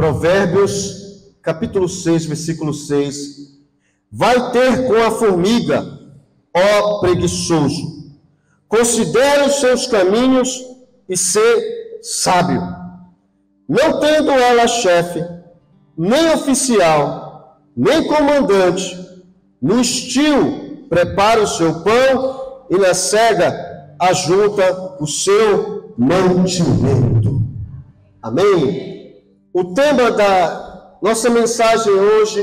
Provérbios, capítulo 6, versículo 6. Vai ter com a formiga, ó preguiçoso. Considere os seus caminhos e ser sábio. Não tendo ela chefe, nem oficial, nem comandante, no estio prepara o seu pão e na cega ajunta o seu mantimento. Amém? O tema da nossa mensagem hoje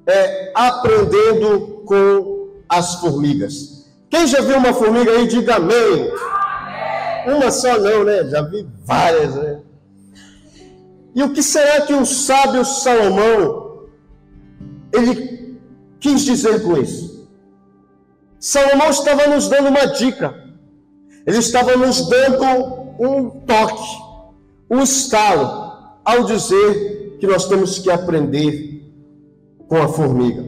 é aprendendo com as formigas. Quem já viu uma formiga aí, diga amém. Uma só não, né? Já vi várias, né? E o que será que o sábio Salomão, ele quis dizer com isso? Salomão estava nos dando uma dica. Ele estava nos dando um toque, um estalo, ao dizer que nós temos que aprender com a formiga.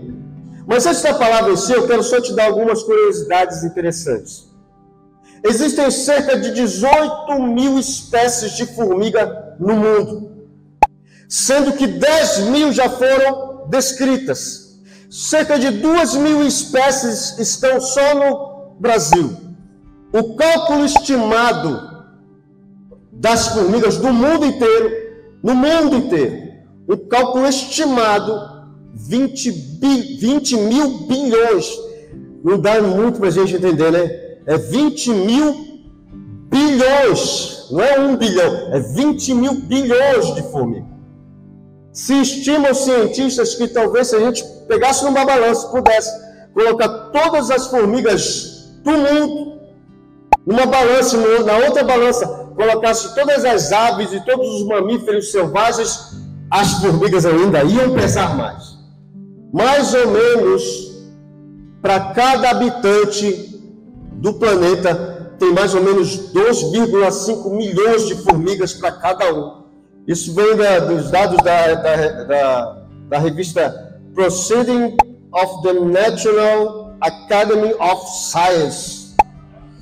Mas antes da palavra em si, eu quero só te dar algumas curiosidades interessantes. Existem cerca de 18 mil espécies de formiga no mundo, sendo que 10 mil já foram descritas. Cerca de 2 mil espécies estão só no Brasil. O cálculo estimado das formigas do mundo inteiro, no mundo inteiro, o cálculo estimado, 20 mil bilhões. Não dá muito para a gente entender, né? É 20 mil bilhões, não é 1 bilhão, é 20 mil bilhões de formigas. Se estimam cientistas que talvez se a gente pegasse numa balança, pudesse colocar todas as formigas do mundo numa balança, na outra balança colocasse todas as aves e todos os mamíferos selvagens, as formigas ainda iam pesar mais. Mais ou menos, para cada habitante do planeta, tem mais ou menos 2,5 milhões de formigas para cada um. Isso vem dos dados da revista Proceedings of the National Academy of Science.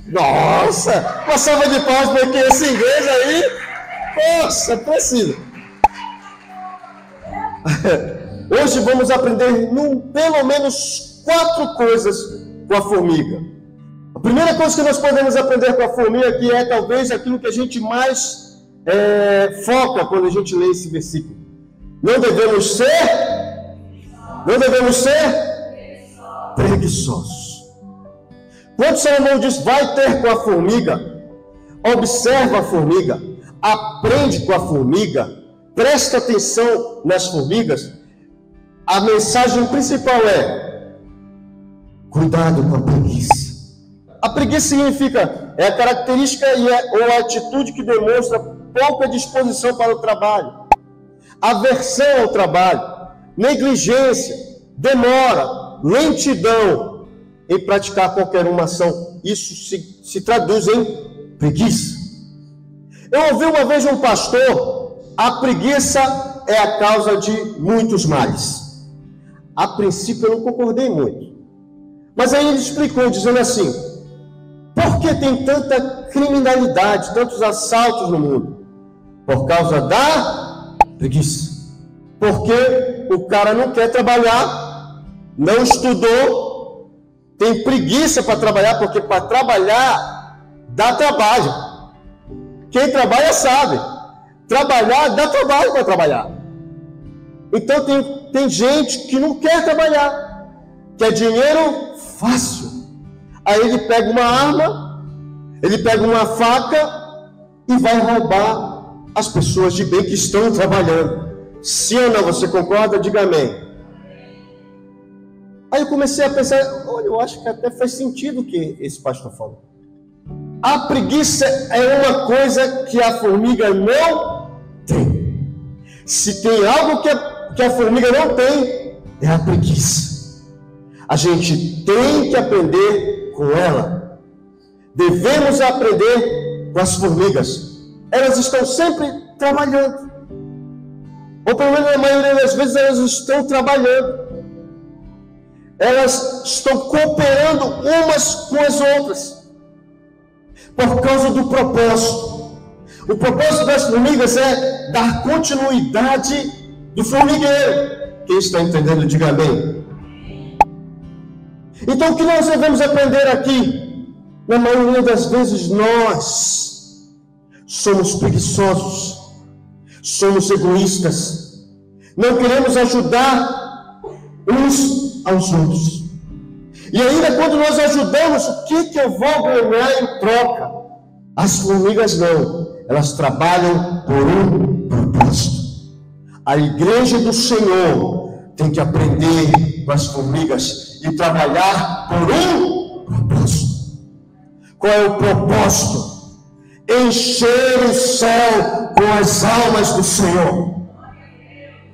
Nossa, uma salva de palmas porque esse inglês aí, nossa, precisa. Hoje vamos aprender pelo menos 4 coisas com a formiga. A primeira coisa que nós podemos aprender com a formiga, que é talvez aquilo que a gente mais foca quando a gente lê esse versículo. Não devemos ser preguiçosos. Quando Salomão diz, vai ter com a formiga, observa a formiga, aprende com a formiga, presta atenção nas formigas, a mensagem principal é, cuidado com a preguiça. A preguiça significa, é a característica ou a atitude que demonstra pouca disposição para o trabalho, aversão ao trabalho, negligência, demora, lentidão em praticar qualquer uma ação. Isso se traduz em preguiça. Eu ouvi uma vez um pastor, a preguiça é a causa de muitos males. A princípio eu não concordei muito, mas aí ele explicou dizendo assim, por que tem tanta criminalidade, tantos assaltos no mundo? Por causa da preguiça. Porque o cara não quer trabalhar, não estudou, tem preguiça para trabalhar, porque para trabalhar dá trabalho. Quem trabalha sabe. Trabalhar dá trabalho para trabalhar. Então tem gente que não quer trabalhar, quer dinheiro fácil. Aí ele pega uma arma, ele pega uma faca e vai roubar as pessoas de bem que estão trabalhando. Sim ou não? Você concorda? Diga amém. Aí eu comecei a pensar, olha, eu acho que até faz sentido o que esse pastor falou. A preguiça é uma coisa que a formiga não tem. Se tem algo que a formiga não tem, é a preguiça. A gente tem que aprender com ela. Devemos aprender com as formigas. Elas estão sempre trabalhando. Ou pelo menos na maioria das vezes elas estão trabalhando. Elas estão cooperando umas com as outras. Por causa do propósito. O propósito das formigas é dar continuidade do formigueiro. Quem está entendendo, diga amém. Então, o que nós devemos aprender aqui? Na maioria das vezes, nós somos preguiçosos, somos egoístas, não queremos ajudar uns aos outros. E ainda quando nós ajudamos, o que eu vou ganhar em troca? As formigas não, elas trabalham por um propósito. A igreja do Senhor tem que aprender com as formigas e trabalhar por um propósito. Qual é o propósito? Encher o céu com as almas do Senhor.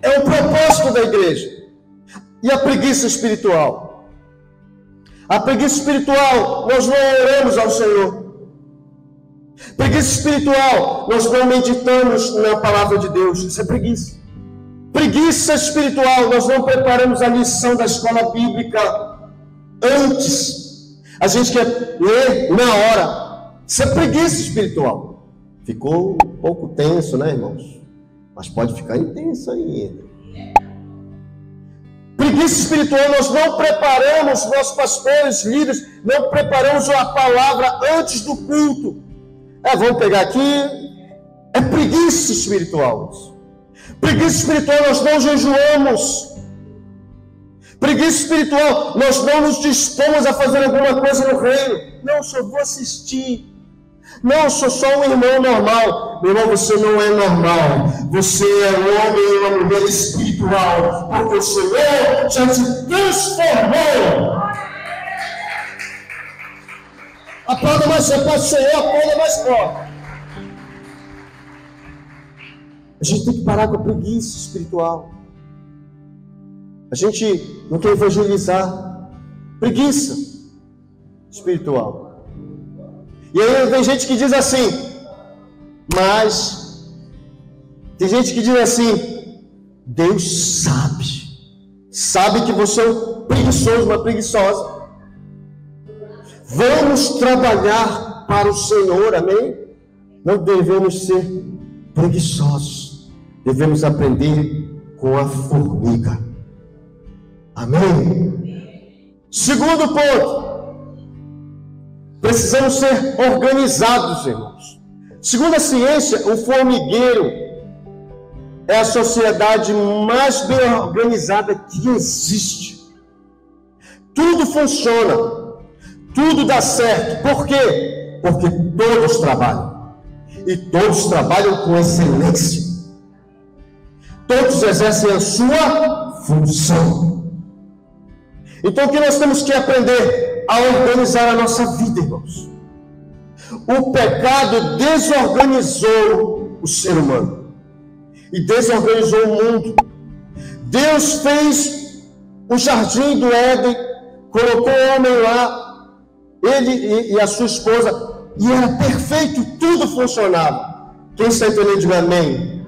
É o propósito da igreja. E a preguiça espiritual? A preguiça espiritual, nós não oramos ao Senhor. Preguiça espiritual, nós não meditamos na palavra de Deus. Isso é preguiça. Preguiça espiritual, nós não preparamos a lição da escola bíblica antes. A gente quer ler na hora. Isso é preguiça espiritual. Ficou um pouco tenso, né, irmãos? Mas pode ficar intenso ainda. Preguiça espiritual, nós não preparamos, nossos pastores, líderes, não preparamos a palavra antes do culto. Vamos pegar aqui. É preguiça espiritual. Preguiça espiritual, nós não jejuamos. Preguiça espiritual, nós não nos dispomos a fazer alguma coisa no reino. Não, só vou assistir. Não, eu sou só um irmão normal. Meu irmão, você não é normal. Você é um homem e uma mulher espiritual. Porque o Senhor já te transformou. Aplauda mais forte, o Senhor aplauda mais forte. A gente tem que parar com a preguiça espiritual. A gente não quer evangelizar. Preguiça espiritual. E aí tem gente que diz assim, mas tem gente que diz assim, Deus sabe que você é um preguiçoso, uma preguiçosa. Vamos trabalhar para o Senhor, amém? Não devemos ser preguiçosos, devemos aprender com a formiga, amém? Segundo ponto, precisamos ser organizados, irmãos. Segundo a ciência, o formigueiro é a sociedade mais bem organizada que existe. Tudo funciona, tudo dá certo. Por quê? Porque todos trabalham. E todos trabalham com excelência. Todos exercem a sua função. Então o que nós temos que aprender? A organizar a nossa vida, irmãos. O pecado desorganizou o ser humano. E desorganizou o mundo. Deus fez o jardim do Éden, colocou o homem lá, ele e a sua esposa, e era perfeito, tudo funcionava. Quem está entendendo, diga amém.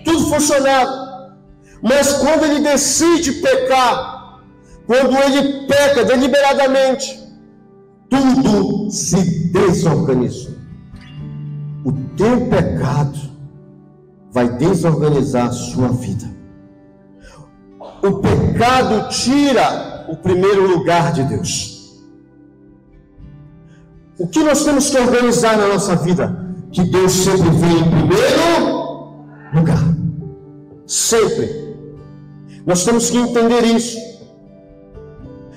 Tudo funcionava. Mas quando ele decide pecar, quando ele peca deliberadamente, tudo se desorganizou. O teu pecado vai desorganizar a sua vida. O pecado tira o primeiro lugar de Deus. O que nós temos que organizar na nossa vida? Que Deus sempre vem em primeiro lugar. Sempre. Nós temos que entender isso.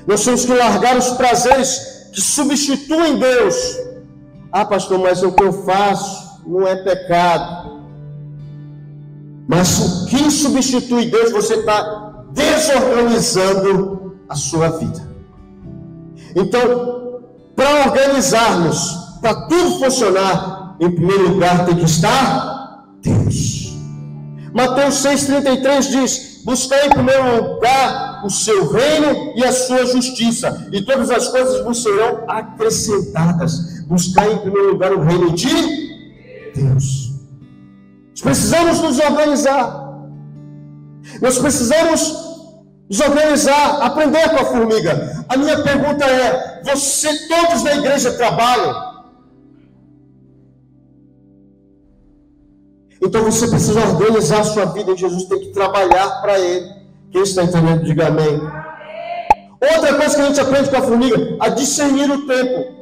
Nós temos que largar os prazeres que substituem Deus. Pastor, mas o que eu faço não é pecado. Mas o que substitui Deus, você está desorganizando a sua vida. Então, para organizarmos, para tudo funcionar, em primeiro lugar tem que estar Deus. Mateus 6,33 diz: buscai em primeiro lugar o seu reino e a sua justiça, e todas as coisas vos serão acrescentadas. Buscai em primeiro lugar o reino de Deus. Nós precisamos nos organizar. Nós precisamos nos organizar, aprender com a formiga. A minha pergunta é: todos na igreja trabalham? Então você precisa organizar a sua vida em Jesus, tem que trabalhar para Ele. Quem está entendendo, diga amém. Outra coisa que a gente aprende com a formiga, a discernir o tempo.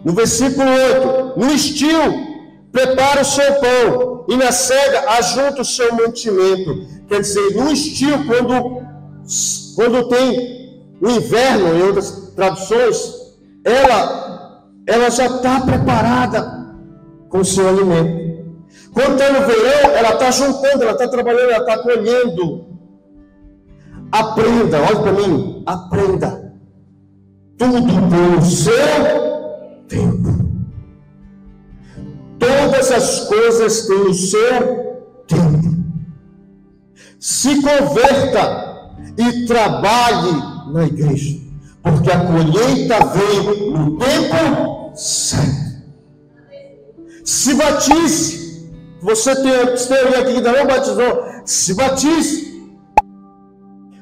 No versículo 8, no estio, prepara o seu pão, e na cega ajunta o seu mantimento. Quer dizer, no estio, quando tem o inverno, em outras traduções, ela já está preparada com o seu alimento. Quando está no verão, ela está juntando, ela está trabalhando, ela está colhendo. Aprenda, olha para mim, aprenda. Tudo tem o seu tempo. Todas as coisas têm o seu tempo. Se converta e trabalhe na igreja, porque a colheita vem no tempo certo. Se batize. Você tem alguém aqui que ainda não batizou, se batize.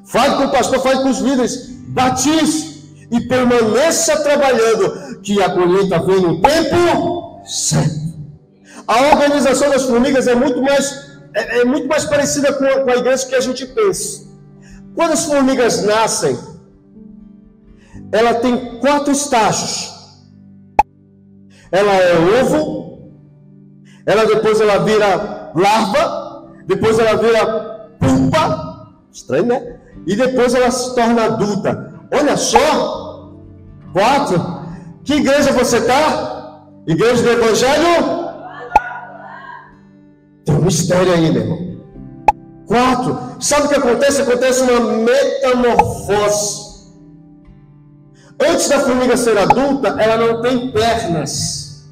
Fale com o pastor, fale com os líderes, batize e permaneça trabalhando, que a colheita vem no tempo certo. A organização das formigas é muito mais parecida com a igreja que a gente pensa. Quando as formigas nascem, ela tem 4 estágios. Ela é ovo, depois ela vira larva, depois ela vira pupa, estranho, né? E depois ela se torna adulta. Olha só, 4. Que igreja você está? Igreja do Evangelho? Tem um mistério aí, meu irmão. 4. Sabe o que acontece? Acontece uma metamorfose. Antes da formiga ser adulta, ela não tem pernas.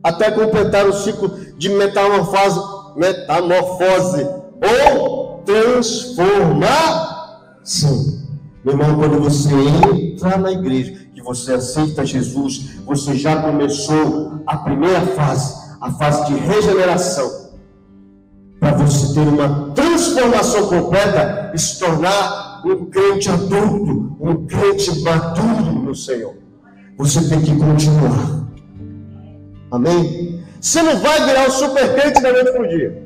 Até completar o ciclo de metamorfose ou transformação. Meu irmão, quando você entra na igreja, que você aceita Jesus, você já começou a primeira fase, a fase de regeneração, para você ter uma transformação completa e se tornar um crente adulto, um crente maduro no Senhor. Você tem que continuar. Amém? Você não vai virar um super crente da noite para o dia.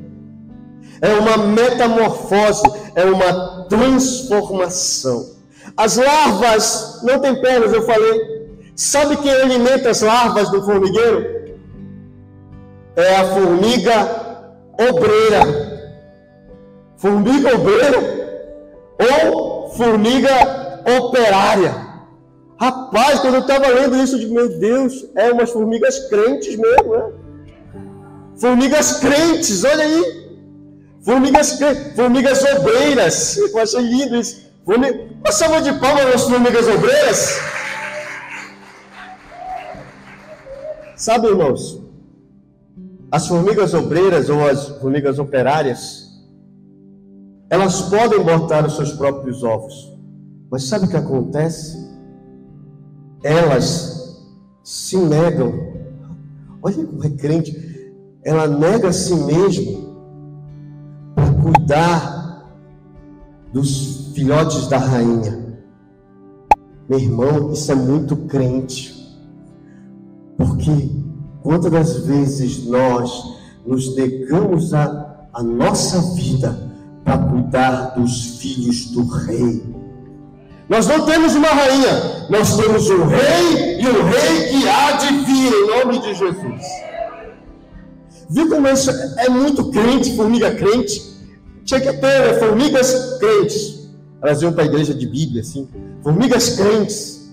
É uma metamorfose, é uma transformação. As larvas não têm pernas, eu falei. Sabe quem alimenta as larvas do formigueiro? É a formiga obreira. Formiga obreira ou formiga operária. Rapaz, quando eu estava lendo isso, eu digo, meu Deus, é umas formigas crentes mesmo, né? Formigas crentes, olha aí. Formigas obreiras. Eu achei lindo isso. Uma salva de palmas para as formigas obreiras. Sabe, irmãos, as formigas obreiras ou as formigas operárias, elas podem botar os seus próprios ovos. Mas sabe o que acontece? Elas se negam. Olha como é crente. Ela nega a si mesma para cuidar dos filhotes da rainha. Meu irmão, isso é muito crente. Porque quantas das vezes nós nos negamos a nossa vida para cuidar dos filhos do rei? Nós não temos uma rainha, nós temos um rei e um rei que há de vir, em nome de Jesus. Viu como isso é muito crente, formiga crente? Tinha que ter formigas crentes. Elas iam para a igreja de Bíblia, assim. Formigas crentes.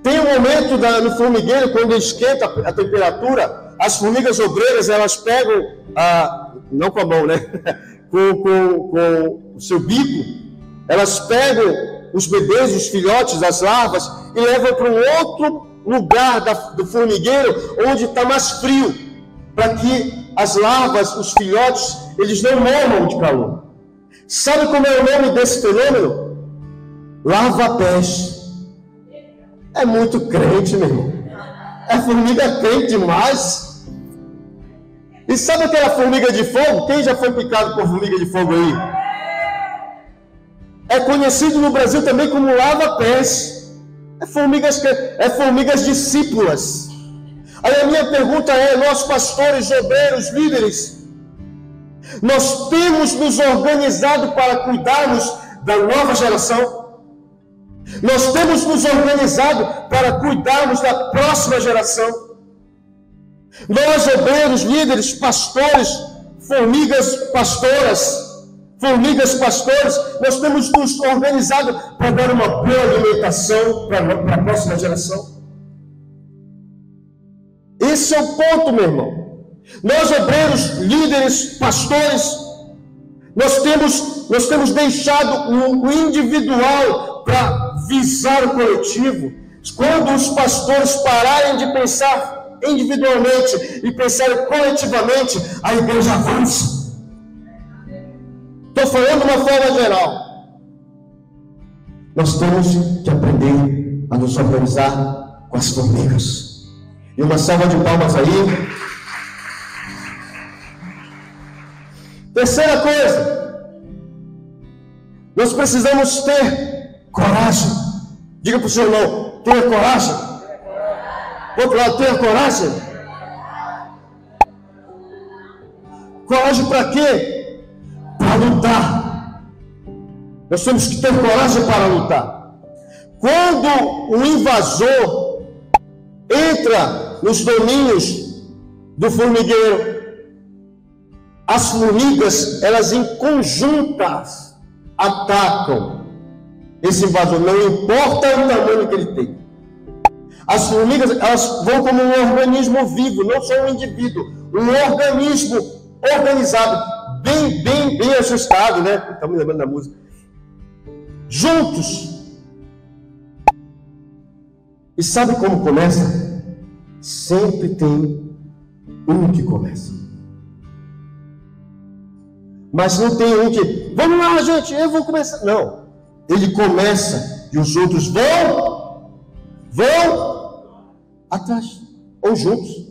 Tem um momento no formigueiro, quando esquenta a temperatura, as formigas obreiras, elas pegam, não com a mão, né? com o seu bico, elas pegam os bebês, os filhotes, as larvas, e levam para um outro lugar do formigueiro, onde está mais frio, para que as larvas, os filhotes, eles não morram de calor. Sabe como é o nome desse fenômeno? Lava-pés. É muito crente, meu irmão. É formiga crente demais. E sabe aquela formiga de fogo? Quem já foi picado por formiga de fogo aí? É conhecido no Brasil também como lava-pés. É formigas discípulas. Aí a minha pergunta é, nós pastores, obreiros, líderes, Nós temos nos organizado para cuidarmos da nova geração. Nós temos nos organizado para cuidarmos da próxima geração. Nós, obreiros, líderes, pastores, formigas pastores, nós temos nos organizado para dar uma boa alimentação para a próxima geração. Esse é o ponto, meu irmão. Nós, obreiros, líderes, pastores, nós temos deixado o individual para visar o coletivo. Quando os pastores pararem de pensar individualmente e pensarem coletivamente, a igreja avança. Estou falando de uma forma geral. Nós temos que aprender a nos organizar com as formigas. E uma salva de palmas aí. Terceira coisa, nós precisamos ter coragem. Diga para o seu irmão, tenha coragem. Outro lado, tenha coragem. Coragem para quê? Para lutar. Nós temos que ter coragem para lutar. Quando um invasor entra nos domínios do formigueiro, as formigas, elas em conjuntas atacam esse invasor, não importa o tamanho que ele tem. As formigas, elas vão como um organismo vivo, não só um indivíduo, um organismo organizado, bem ajustado, né? Estamos lembrando da música. Juntos. E sabe como começa? Sempre tem um que começa. Mas não tem um que, vamos lá, gente, eu vou começar. Não. Ele começa e os outros vão atrás, ou juntos.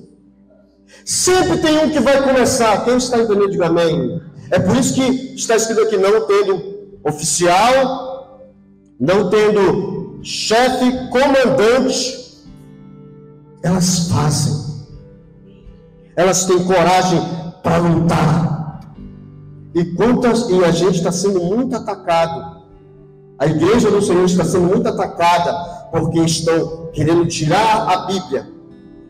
Sempre tem um que vai começar. Quem está entendendo, diga amém. É por isso que está escrito aqui, não tendo oficial, não tendo chefe, comandante, elas fazem. Elas têm coragem para lutar. E a gente está sendo muito atacado. A igreja do Senhor está sendo muito atacada porque estão querendo tirar a Bíblia,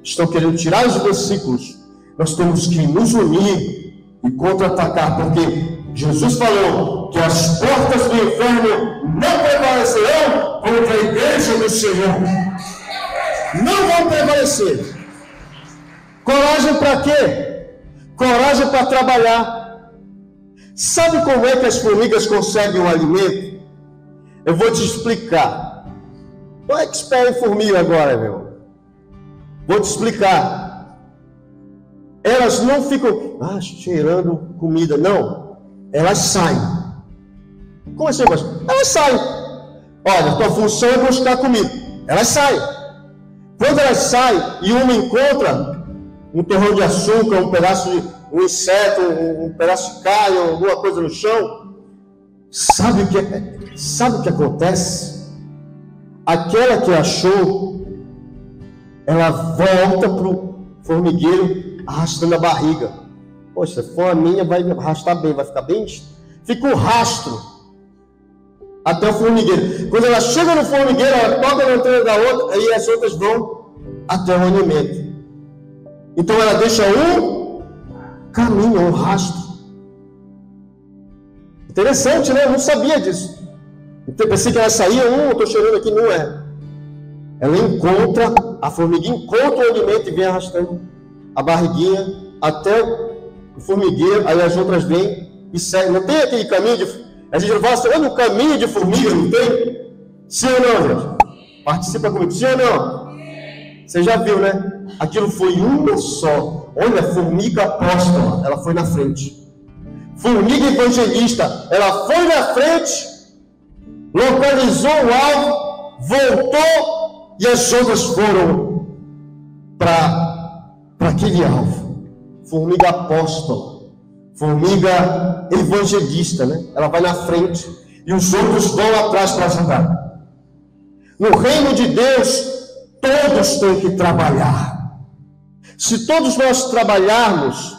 estão querendo tirar os versículos. Nós temos que nos unir e contra-atacar, porque Jesus falou que as portas do inferno não prevalecerão contra a igreja do Senhor. Não vão prevalecer. Coragem para quê? Coragem para trabalhar. Sabe como é que as formigas conseguem o alimento? Eu vou te explicar. Não é que espera em formiga agora, meu. Vou te explicar. Elas não ficam cheirando comida, não. Elas saem. Como assim, pastor? Elas saem. Olha, tua função é buscar comida. Elas saem. Quando elas saem e uma encontra um torrão de açúcar, um pedaço de um inseto, um pedaço de carne, alguma coisa no chão, sabe o que acontece? Aquela que achou, ela volta para o formigueiro arrastando a barriga. Poxa, se for a minha, vai arrastar bem, vai ficar bem. Fica um rastro até o formigueiro. Quando ela chega no formigueiro, ela toca na entrada da outra, aí as outras vão até o alimento. Então ela deixa um caminho, um rastro. Interessante, né? Eu não sabia disso. Eu pensei que ela saía, eu estou cheirando aqui, não é. Ela encontra, a formiguinha encontra o alimento e vem arrastando a barriguinha até o formigueiro, aí as outras vêm e seguem. Não tem aquele caminho de... A gente fala assim, olha o caminho de formiga, não tem? Sim ou não, gente? Participa comigo, sim ou não? Você já viu, né? Aquilo foi uma só. Olha, formiga apóstola, ela foi na frente. Formiga evangelista, ela foi na frente, localizou o alvo, voltou e as outras foram para aquele alvo. Formiga apóstola, formiga evangelista, né? Ela vai na frente e os outros vão atrás para ajudar. No reino de Deus, todos têm que trabalhar. Se todos nós trabalharmos,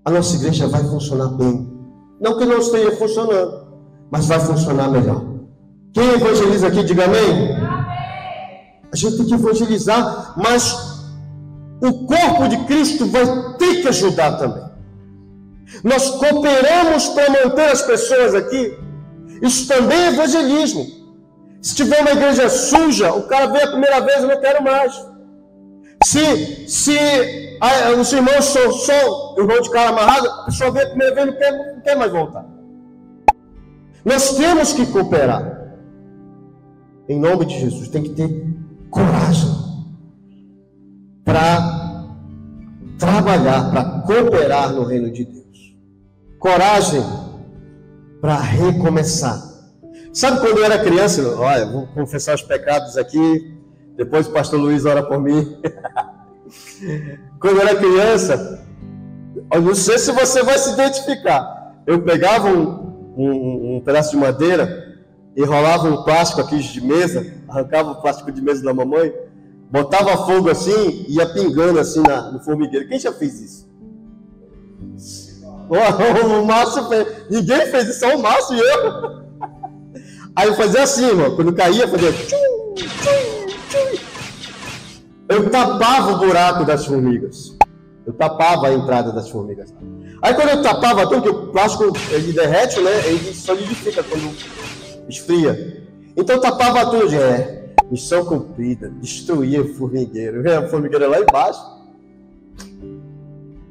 a nossa igreja vai funcionar bem. Não que não esteja funcionando, mas vai funcionar melhor. Quem evangeliza aqui, diga amém. A gente tem que evangelizar, mas o corpo de Cristo vai ter que ajudar também. Nós cooperamos para manter as pessoas aqui. Isso também é evangelismo. Se tiver uma igreja suja, o cara vem a primeira vez, eu não quero mais. Se os irmãos são só irmão de cara amarrado, a pessoa vem a primeira vez, não quer mais voltar. Nós temos que cooperar. Em nome de Jesus, tem que ter coragem para trabalhar, para cooperar no reino de Deus. Coragem para recomeçar. Sabe quando eu era criança? Olha, vou confessar os pecados aqui, depois o pastor Luiz ora por mim. Quando eu era criança, eu não sei se você vai se identificar. Eu pegava um pedaço de madeira, enrolava um plástico aqui de mesa, arrancava o plástico de mesa da mamãe, botava fogo assim e ia pingando assim no formigueiro. Quem já fez isso? O Márcio fez. Ninguém fez isso, só o Márcio e eu. Aí eu fazia assim, mano. Quando caía, eu fazia tchum, tchum, tchum. Eu tapava o buraco das formigas. Eu tapava a entrada das formigas. Aí quando eu tapava tudo, porque o plástico ele derrete, né? Ele solidifica quando esfria. Então eu tapava tudo de missão cumprida, destruir o formigueiro. A formigueira lá embaixo.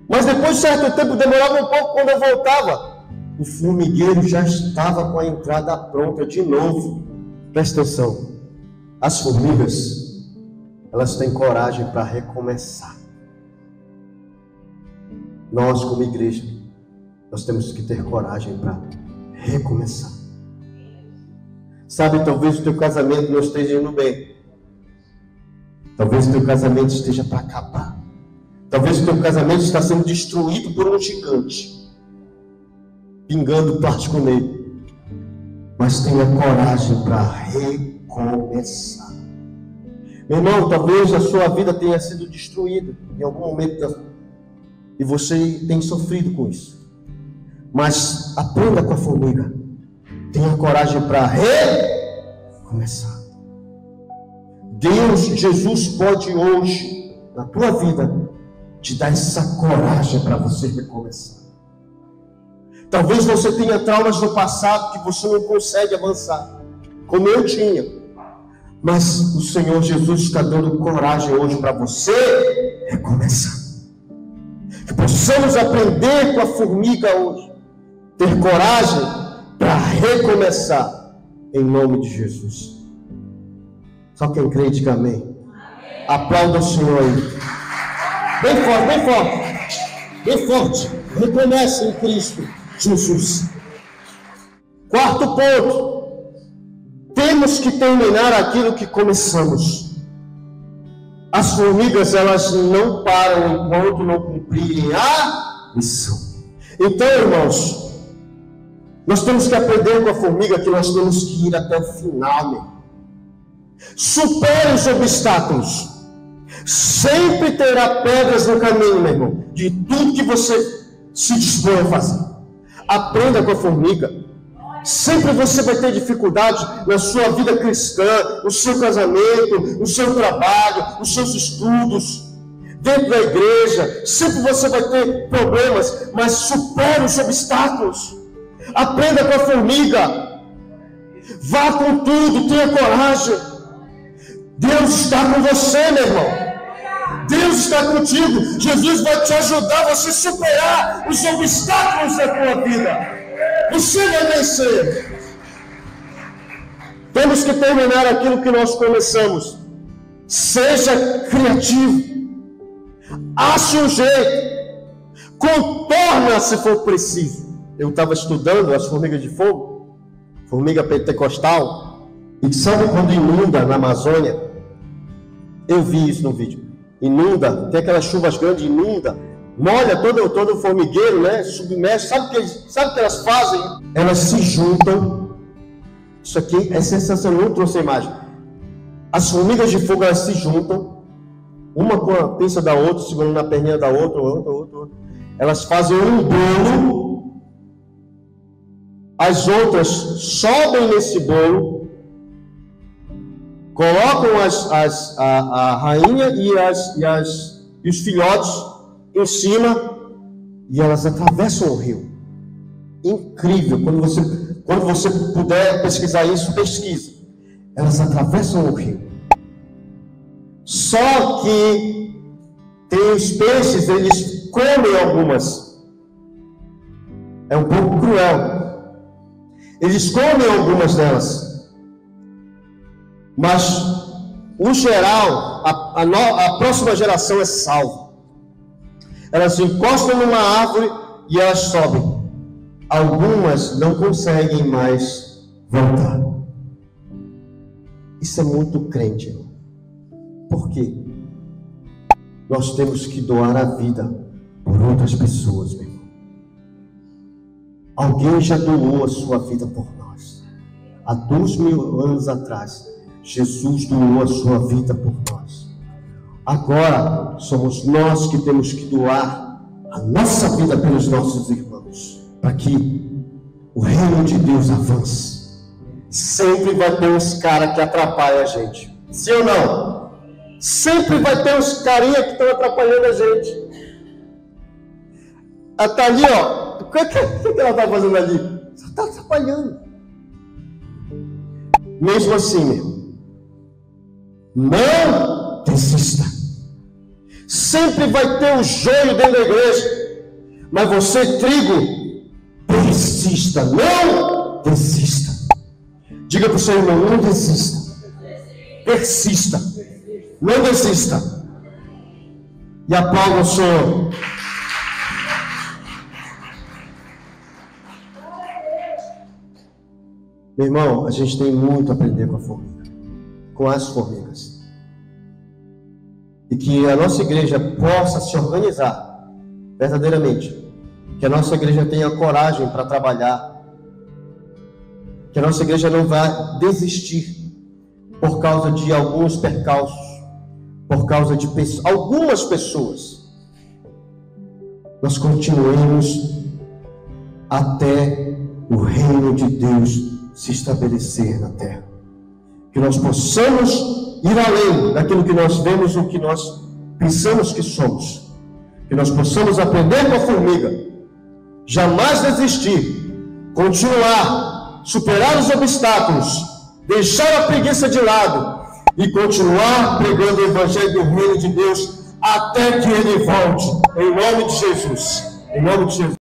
Mas depois de certo tempo, demorava um pouco, quando eu voltava, o formigueiro já estava com a entrada pronta de novo. Presta atenção. As formigas, elas têm coragem para recomeçar. Nós, como igreja, nós temos que ter coragem para recomeçar. Sabe, talvez o teu casamento não esteja indo bem. Talvez o teu casamento esteja para acabar. Talvez o teu casamento está sendo destruído por um gigante, pingando plástico nele. Mas tenha coragem para recomeçar. Meu irmão, talvez a sua vida tenha sido destruída em algum momento e você tem sofrido com isso. Mas aprenda com a formiga. Tenha coragem para recomeçar. Deus, Jesus pode hoje, na tua vida, te dar essa coragem para você recomeçar. Talvez você tenha traumas no passado que você não consegue avançar, como eu tinha. Mas o Senhor Jesus está dando coragem hoje para você recomeçar. Que possamos aprender com a formiga hoje, ter coragem para recomeçar, em nome de Jesus. Só quem crê, diga amém. Aplauda o Senhor aí. Bem forte, bem forte. Bem forte. Recomece em Cristo Jesus. Quarto ponto. Temos que terminar aquilo que começamos. As formigas, elas não param enquanto não cumprirem a missão. Então, irmãos, nós temos que aprender com a formiga que nós temos que ir até o final, meu. Supere os obstáculos. Sempre terá pedras no caminho, meu irmão, de tudo que você se dispõe a fazer. Aprenda com a formiga. Sempre você vai ter dificuldade na sua vida cristã, no seu casamento, no seu trabalho, nos seus estudos, dentro da igreja. Sempre você vai ter problemas, mas supere os obstáculos. Aprenda com a formiga. Vá com tudo, tenha coragem. Deus está com você, meu irmão. Deus está contigo. Jesus vai te ajudar a você superar os obstáculos da tua vida. Você vai vencer. Temos que terminar aquilo que nós começamos. Seja criativo. Ache um jeito. Contorna se for preciso. Eu estava estudando as formigas de fogo, formiga pentecostal, e sabe quando inunda na Amazônia? Eu vi isso no vídeo. Inunda, tem aquelas chuvas grandes, inunda, molha todo o formigueiro, né? Submerge. Sabe o que elas fazem? Elas se juntam. Isso aqui é sensacional, não trouxe a imagem. As formigas de fogo, elas se juntam, uma com a pinça da outra, segurando na perninha da outra. elas fazem um bolo, as outras sobem nesse bolo, colocam a rainha e os filhotes em cima, e elas atravessam o rio. Incrível, quando você puder pesquisar isso, pesquise. Elas atravessam o rio. Só que tem os peixes, eles comem algumas. É um pouco cruel. Eles comem algumas delas. Mas, no geral, a próxima geração é salva. Elas encostam numa árvore e elas sobem. Algumas não conseguem mais voltar. Isso é muito crente, irmão. Por quê? Nós temos que doar a vida por outras pessoas, meu irmão. Alguém já doou a sua vida por nós. Há 2000 anos atrás, Jesus doou a sua vida por nós. Agora, somos nós que temos que doar a nossa vida pelos nossos irmãos, para que o reino de Deus avance. Sempre vai ter uns caras que atrapalham a gente. Sim ou não? Sempre vai ter uns carinha que estão atrapalhando a gente. Ela está ali, ó. O que ela está fazendo ali? Ela está atrapalhando. Mesmo assim, meu irmão, não desista. Sempre vai ter um joio dentro da igreja. Mas você, trigo, persista. Não desista. Diga para o seu irmão, não desista. Persista. Não desista. E aplauda o Senhor. Meu irmão, a gente tem muito a aprender com a formiga. Com as formigas. E que a nossa igreja possa se organizar verdadeiramente. Que a nossa igreja tenha coragem para trabalhar. Que a nossa igreja não vá desistir por causa de alguns percalços, por causa de algumas pessoas. Nós continuemos até o reino de Deus se estabelecer na terra. Que nós possamos ir além daquilo que nós vemos, o que nós pensamos que somos. Que nós possamos aprender com a formiga, jamais desistir, continuar, superar os obstáculos, deixar a preguiça de lado e continuar pregando o evangelho do reino de Deus até que ele volte, em nome de Jesus. Em nome de Jesus.